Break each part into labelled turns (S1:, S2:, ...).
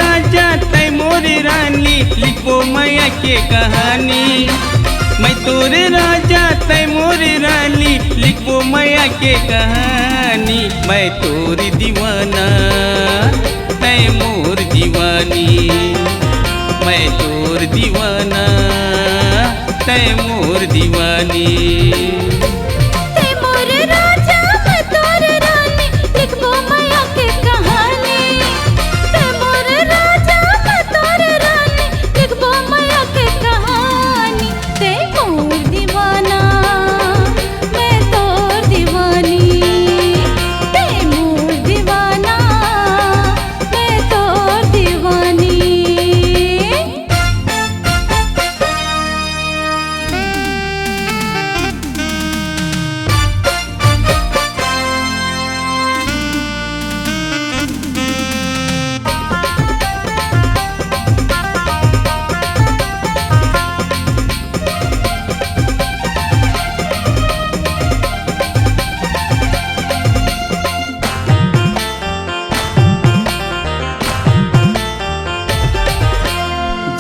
S1: राजा तय मोरी रानी, लिखो मैया के कहानी। मैं तोरे राजा तय मोरी रानी, लिखो मैया के कहानी। मैं तोरी दीवाना तय मोर दीवानी, मैं तोर दीवाना तय मोर दीवानी।
S2: तय मोर राजा मैं तोर रानी, लिखबो मैया के कहानी। तय मोर राजा मैं तोर रानी, लिखबो मैया के कहानी। तय मोर दीवाना मैं तोर दीवानी, तय मोर दीवाना मैं तोर दीवानी।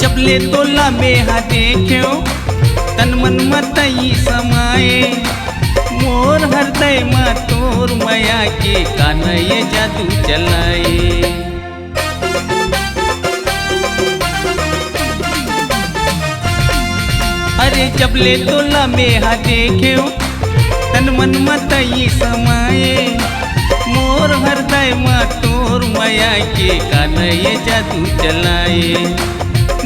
S1: जब ले तोला बेहा देखो तन मन मतई समाए, मोर हृदय मा तोर माया के कानये जादू चलाए। अरे जब ले तोला बेहा देखो तन मन मतई समाए, मोर हृदय मा तोर माया के कानये जादू चलाए।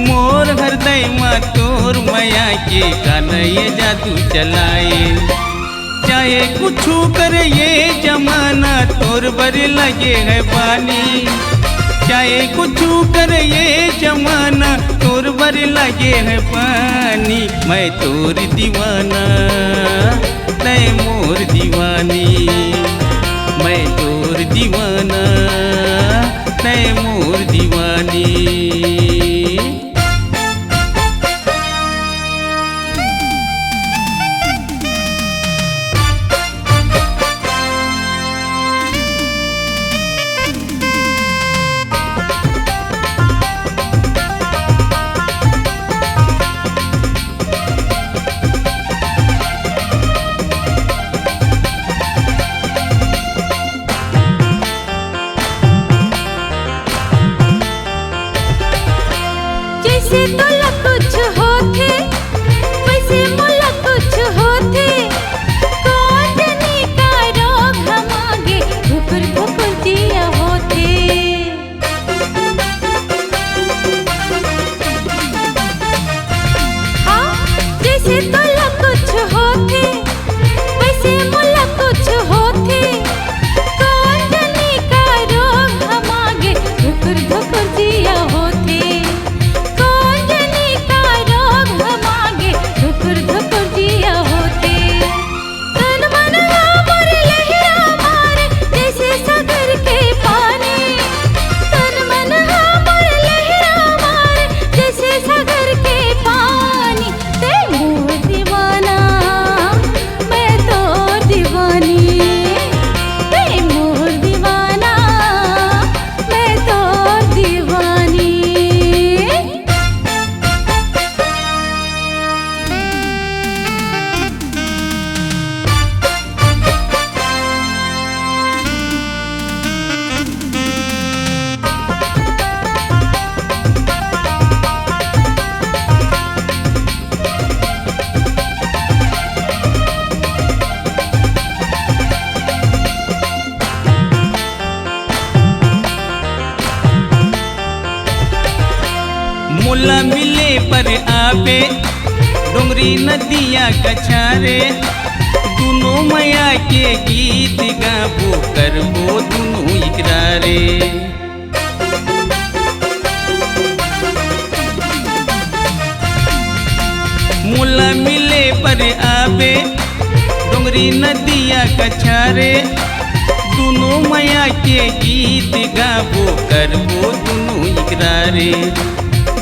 S1: मोर हृदय मा तोर माया के कानये जादू चलाए। चाहे कुछू करे ये जमाना तोर बर लगे है बानी, चाहे कुछू करे ये जमाना तोर बर लगे है पानी। मैं तोर दीवाना तय मोर दीवानी, मैं तोर दीवाना तय मोर दीवानी।
S2: जैसे तोला कुछ होथे वैसे मोला कुछ होथे, कौन जाने का रोग हमागे धुकुर धुकुर जिया होथे। हाँ जैसे तोला कुछ होथे वैसे मोला कुछ होथे, कौन जाने का रोग हमागे धुकुर धुकुर जिया होथे।
S1: मोला मिले पर आपे डोंगरी नदिया कछारे, दोनों माया के गीत गाबो करबो दोनों इकरारे। मोला मिले पर आवे डोंगरी नदिया कछारे, दोनों माया के गीत गाबो करबो दोनों इकरारे।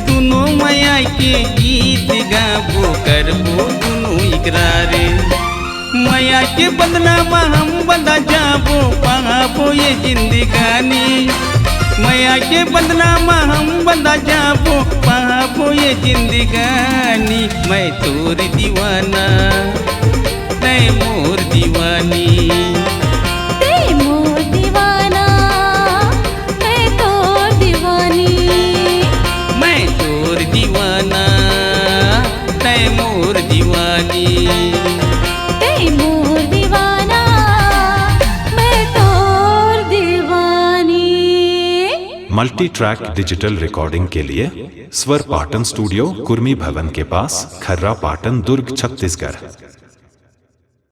S1: दोनों माया के गीत गाबो करबो दोनों इकरारे। माया के बदनामा हम बंदा जाबो पाबो ये जिंदगानी, मैया के बदला में हम बंदा जाबो पाबो ये जिंदगानी। मैं तोर दीवाना तै मोर दीवानी।
S2: ते मोर दीवाना मैं तोर दीवानी।
S1: मैं तोर दीवाना तै मोर दीवानी।
S2: ते मोर दीवाना मैं तोर दीवानी।
S3: मल्टी ट्रैक डिजिटल रिकॉर्डिंग के लिए स्वर पाटन स्टूडियो, कुर्मी भवन के पास, खर्रा पाटन, दुर्ग, छत्तीसगढ़।